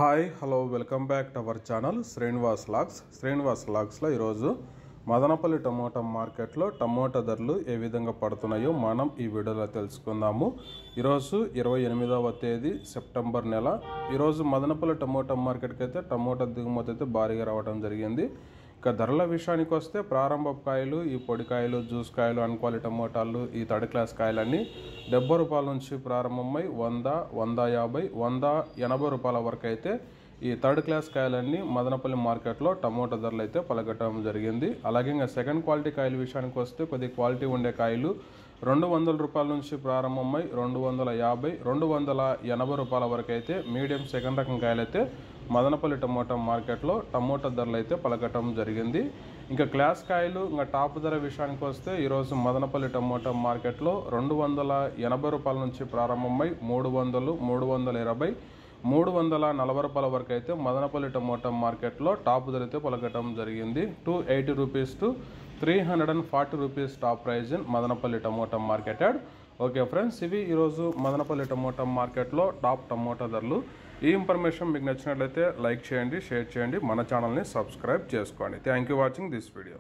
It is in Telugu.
Hi hello welcome back to our channel Srinivas లాగ్స్లో ఈరోజు మదనపల్లి టమోటా మార్కెట్లో టమోటా ధరలు ఏ విధంగా పడుతున్నాయో మనం ఈ వీడియోలో తెలుసుకుందాము. ఈరోజు 28వ తేదీ సెప్టెంబర్ నెల. ఈరోజు మదనపల్లి టమోటా మార్కెట్కి అయితే టమోటా దిగుమతి అయితే భారీగా రావడం జరిగింది. ఇక ధరల విషయానికి వస్తే ప్రారంభ కాయలు, ఈ పొడికాయలు, జ్యూస్ కాయలు, అన్క్వాలిటీ టమోటాలు, ఈ థర్డ్ క్లాస్ కాయలన్నీ 70 రూపాయల నుంచి ప్రారంభమై 100, 150, 180 రూపాయల వరకు అయితే ఈ థర్డ్ క్లాస్ కాయలన్నీ మదనపల్లి మార్కెట్లో టమోటా ధరలు అయితే పలకటం జరిగింది. అలాగే ఇంకా సెకండ్ క్వాలిటీ కాయల విషయానికి వస్తే కొద్ది క్వాలిటీ ఉండే కాయలు 200 రూపాయల నుంచి ప్రారంభమై 250, 280 రూపాయల వరకు అయితే మీడియం సెకండ్ రకం కాయలు అయితే మదనపల్లి టమోటా మార్కెట్లో టమోటా ధరలు అయితే పలకటం జరిగింది. ఇంకా క్లాస్ కాయలు ఇంకా టాప్ ధర విషయానికి వస్తే ఈరోజు మదనపల్లి టమోటా మార్కెట్లో 280 రూపాయల నుంచి ప్రారంభమై 300, 320, 340 రూపాయల వరకు అయితే మదనపల్లి టమోటా మార్కెట్లో టాప్ ధర అయితే పలకటం జరిగింది. 280 rupees to 340 rupees top price in Madanapalle tomato market ad. Okay friends, ఇవి ఈరోజు మదనపల్లి టమోటా మార్కెట్లో టాప్ టమోటా ధరలు. ఈ ఇన్ఫర్మేషన్ మీకు నచ్చినట్లయితే లైక్ చేయండి, షేర్ చేయండి, మన ఛానల్ని సబ్స్క్రైబ్ చేసుకోండి. Thank you watching this video.